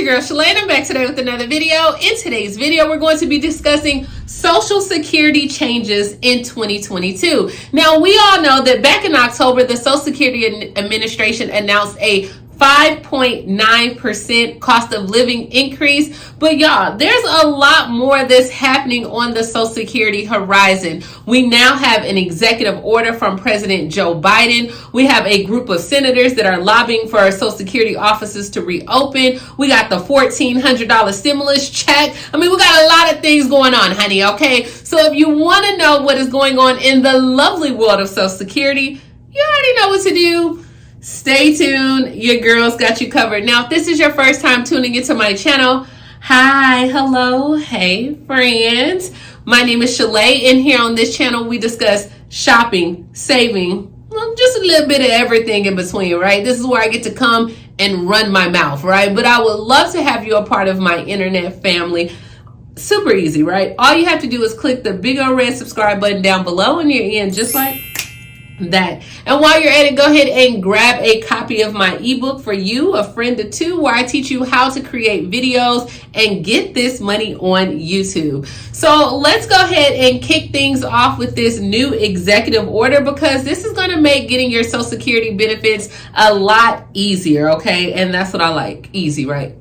girl Shalae, and I'm back today with another video. In today's video, we're going to be discussing Social Security changes in 2022. Now, we all know that back in October, the Social Security Administration announced a 5.9% cost of living increase. But y'all, there's a lot more that's happening on the Social Security horizon. We now have an executive order from President Joe Biden. We have a group of senators that are lobbying for our Social Security offices to reopen. We got the $1,400 stimulus check. I mean, we got a lot of things going on, honey, okay? So if you want to know what is going on in the lovely world of Social Security, you already know what to do. Stay tuned. Your girl's got you covered. Now, if this is your first time tuning into my channel, hi, hello, hey, friends. My name is Shalae, and here on this channel, we discuss shopping, saving, just a little bit of everything in between, right? This is where I get to come and run my mouth, right? But I would love to have you a part of my internet family. Super easy, right? All you have to do is click the big old red subscribe button down below, and you're in just like that. And while you're at it, go ahead and grab a copy of my ebook for you, a friend or two, where I teach you how to create videos and get this money on YouTube. So let's go ahead and kick things off with this new executive order, because this is going to make getting your Social Security benefits a lot easier, okay? And that's what I like. Easy, right?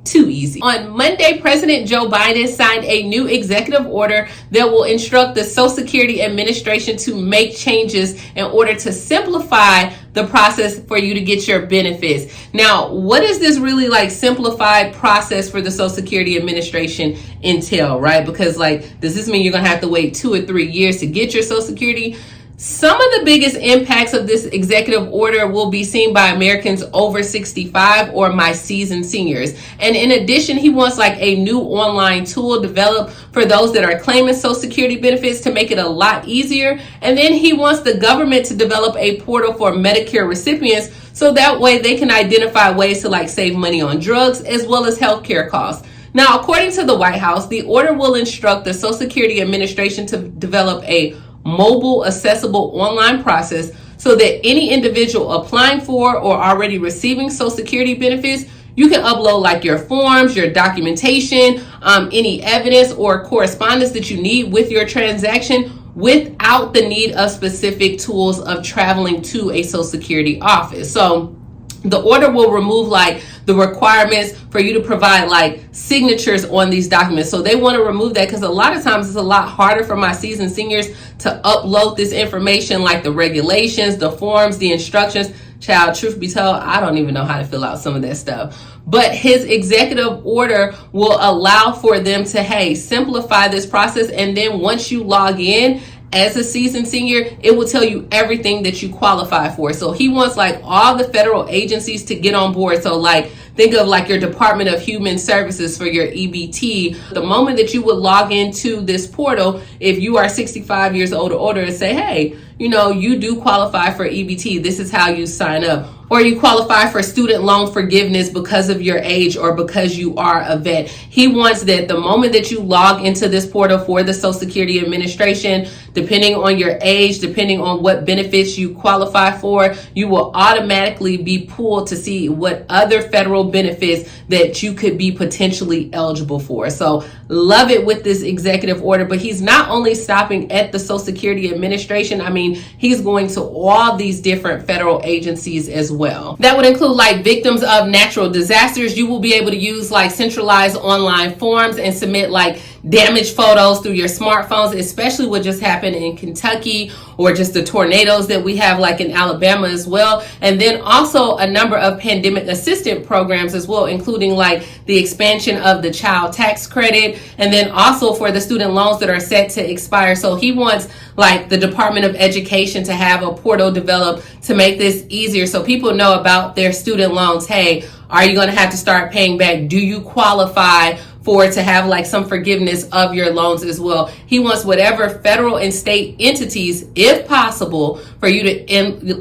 Too easy. On Monday, President Joe Biden signed a new executive order that will instruct the Social Security Administration to make changes in order to simplify the process for you to get your benefits. Now, what does this really like simplified process for the Social Security Administration entail, right? Because like, does this mean you're gonna have to wait 2 or 3 years to get your Social Security? Some of the biggest impacts of this executive order will be seen by Americans over 65 or my seasoned seniors. And in addition, he wants like a new online tool developed for those that are claiming Social Security benefits to make it a lot easier. And then he wants the government to develop a portal for Medicare recipients, so that way they can identify ways to like save money on drugs as well as healthcare costs. Now, according to the White House, the order will instruct the Social Security Administration to develop a mobile accessible online process so that any individual applying for or already receiving Social Security benefits, you can upload like your forms, your documentation, any evidence or correspondence that you need with your transaction without the need of specific tools of traveling to a Social Security office. So the order will remove like the requirements for you to provide like signatures on these documents. So they want to remove that because a lot of times it's a lot harder for my seasoned seniors to upload this information, like the regulations, the forms, the instructions. Child, truth be told, I don't even know how to fill out some of that stuff. But his executive order will allow for them to, hey, simplify this process. And then once you log in as a seasoned senior, it will tell you everything that you qualify for. So he wants like all the federal agencies to get on board. So like, think of like your Department of Human Services for your EBT. The moment that you would log into this portal, if you are 65 years old or older, and say, hey, you know, you do qualify for EBT. This is how you sign up. Or you qualify for student loan forgiveness because of your age or because you are a vet. He wants that the moment that you log into this portal for the Social Security Administration, depending on your age, depending on what benefits you qualify for, you will automatically be pulled to see what other federal benefits that you could be potentially eligible for. So love it with this executive order, but he's not only stopping at the Social Security Administration. I mean, he's going to all these different federal agencies as well. That would include like victims of natural disasters. You will be able to use like centralized online forms and submit like damaged photos through your smartphones, especially what just happened in Kentucky or just the tornadoes that we have like in Alabama as well. And then also a number of pandemic assistance programs as well, including like the expansion of the child tax credit, and then also for the student loans that are set to expire. So he wants like the Department of Education to have a portal developed to make this easier so people know about their student loans. Hey, are you going to have to start paying back? Do you qualify for to have like some forgiveness of your loans as well? He wants whatever federal and state entities, if possible, for you to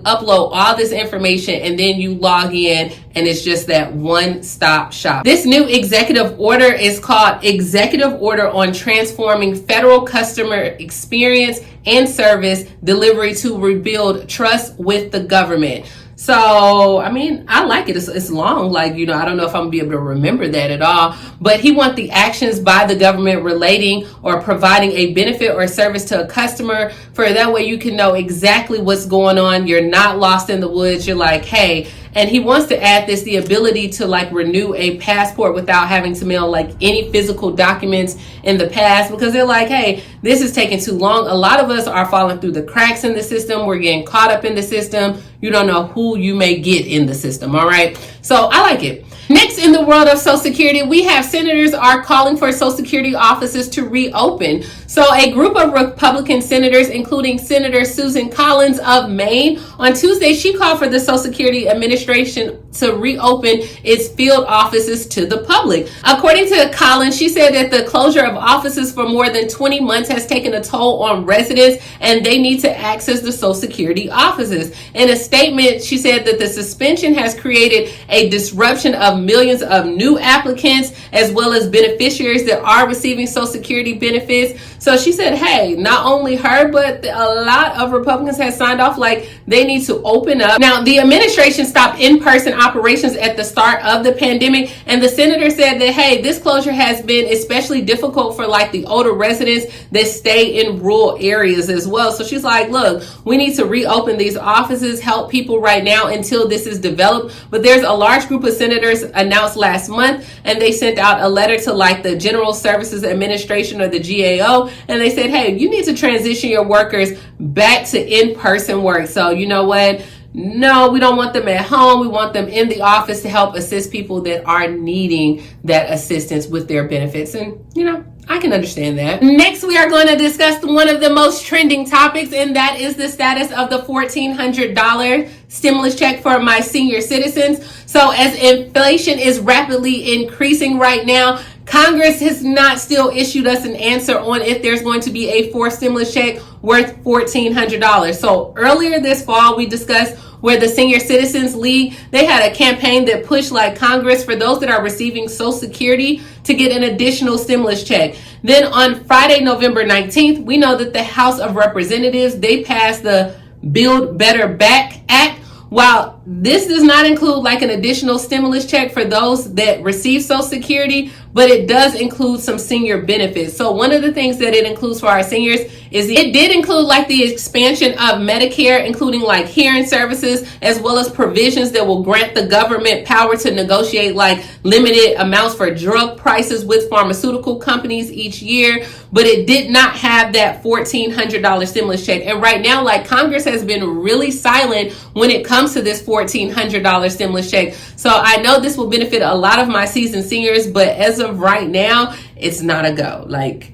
upload all this information, and then you log in and it's just that one-stop shop. This new executive order is called Executive Order on Transforming Federal Customer Experience and Service Delivery to Rebuild Trust with the Government. So, I mean, I like it. It's long. Like, you know, I don't know if I'm going to be able to remember that at all. But he wants the actions by the government relating or providing a benefit or service to a customer. For that way you can know exactly what's going on. You're not lost in the woods. You're like, hey. And he wants to add this, the ability to like renew a passport without having to mail like any physical documents in the past, because they're like, hey, this is taking too long. A lot of us are falling through the cracks in the system. We're getting caught up in the system. You don't know who you may get in the system. All right. So I like it. Next, in the world of Social Security, we have senators are calling for Social Security offices to reopen. So a group of Republican senators, including Senator Susan Collins of Maine, on Tuesday, she called for the Social Security Administration to reopen its field offices to the public. According to Collins, she said that the closure of offices for more than 20 months has taken a toll on residents, and they need to access the Social Security offices. In a statement, she said that the suspension has created a disruption of millions of new applicants, as well as beneficiaries that are receiving Social Security benefits. So she said, hey, not only her, but a lot of Republicans have signed off like they need to open up. Now, the administration stopped in-person operations at the start of the pandemic, and the senator said that, hey, this closure has been especially difficult for like the older residents that stay in rural areas as well. So she's like, look, we need to reopen these offices, help people right now until this is developed. But there's a large group of senators announced last month, and they sent out a letter to like the General Services Administration, or the GAO, and they said, hey, you need to transition your workers back to in-person work. So you know what? No, we don't want them at home. We want them in the office to help assist people that are needing that assistance with their benefits. And, you know, I can understand that. Next, we are going to discuss one of the most trending topics, and that is the status of the $1,400 stimulus check for my senior citizens. So as inflation is rapidly increasing right now, Congress has not still issued us an answer on if there's going to be a fourth stimulus check worth $1,400. So earlier this fall, we discussed where the Senior Citizens League, they had a campaign that pushed like Congress for those that are receiving Social Security to get an additional stimulus check. Then on Friday, November 19th, we know that the House of Representatives, they passed the Build Better Back Act. While this does not include like an additional stimulus check for those that receive Social Security, but it does include some senior benefits. So one of the things that it includes for our seniors is it did include like the expansion of Medicare, including like hearing services, as well as provisions that will grant the government power to negotiate like limited amounts for drug prices with pharmaceutical companies each year. But it did not have that $1,400 stimulus check. And right now, like Congress has been really silent when it comes to this $1,400 stimulus check. So I know this will benefit a lot of my seasoned seniors, but as of right now, it's not a go. Like,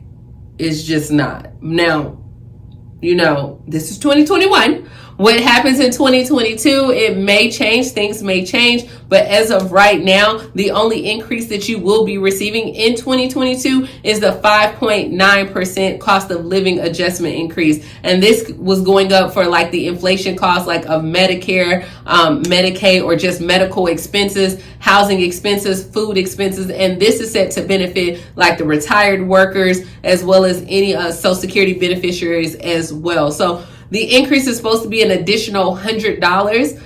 it's just not. Now, you know, this is 2021. What happens in 2022, it may change, things may change, but as of right now, the only increase that you will be receiving in 2022 is the 5.9% cost of living adjustment increase. And this was going up for like the inflation cost like of Medicare, Medicaid, or just medical expenses, housing expenses, food expenses. And this is set to benefit like the retired workers as well as any Social Security beneficiaries as well. So the increase is supposed to be an additional $100,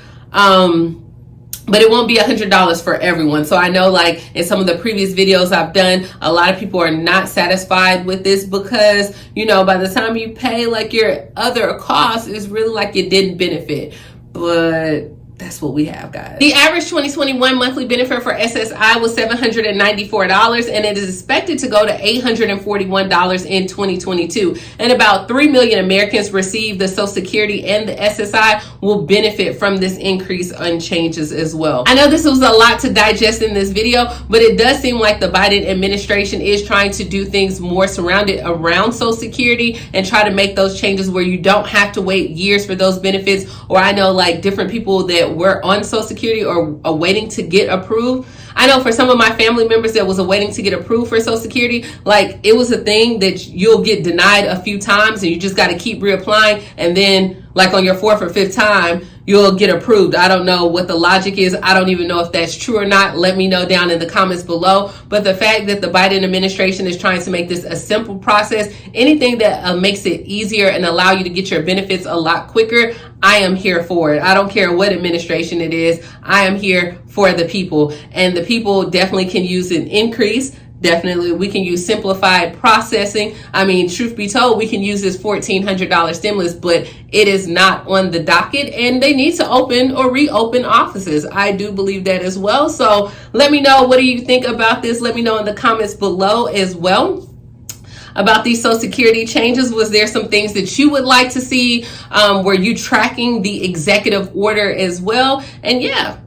but it won't be $100 for everyone. So I know like in some of the previous videos I've done, a lot of people are not satisfied with this because, you know, by the time you pay like your other costs, it's really like it didn't benefit. But that's what we have, guys. The average 2021 monthly benefit for SSI was $794, and it is expected to go to $841 in 2022. And about 3 million Americans receive the Social Security, and the SSI will benefit from this increase on changes as well. I know this was a lot to digest in this video, but it does seem like the Biden administration is trying to do things more surrounded around Social Security and try to make those changes where you don't have to wait years for those benefits. Or I know like different people that were on Social Security or awaiting to get approved. I know for some of my family members that was awaiting to get approved for Social Security, like it was a thing that you'll get denied a few times and you just got to keep reapplying. And then like on your fourth or fifth time, you'll get approved. I don't know what the logic is. I don't even know if that's true or not. Let me know down in the comments below. But the fact that the Biden administration is trying to make this a simple process, anything that makes it easier and allow you to get your benefits a lot quicker, I am here for it. I don't care what administration it is. I am here for the people, and the people definitely can use an increase. Definitely, we can use simplified processing. I mean, truth be told, we can use this $1,400 stimulus, but it is not on the docket, and they need to open or reopen offices. I do believe that as well. So let me know, what do you think about this? Let me know in the comments below as well about these Social Security changes. Was there some things that you would like to see? Were you tracking the executive order as well? And yeah,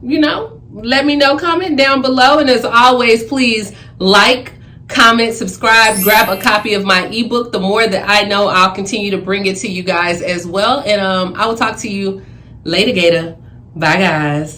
let me know, comment down below. And as always, please like, comment, subscribe, grab a copy of my ebook. The more that I know, I'll continue to bring it to you guys as well. And I will talk to you later, Gator. Bye, guys.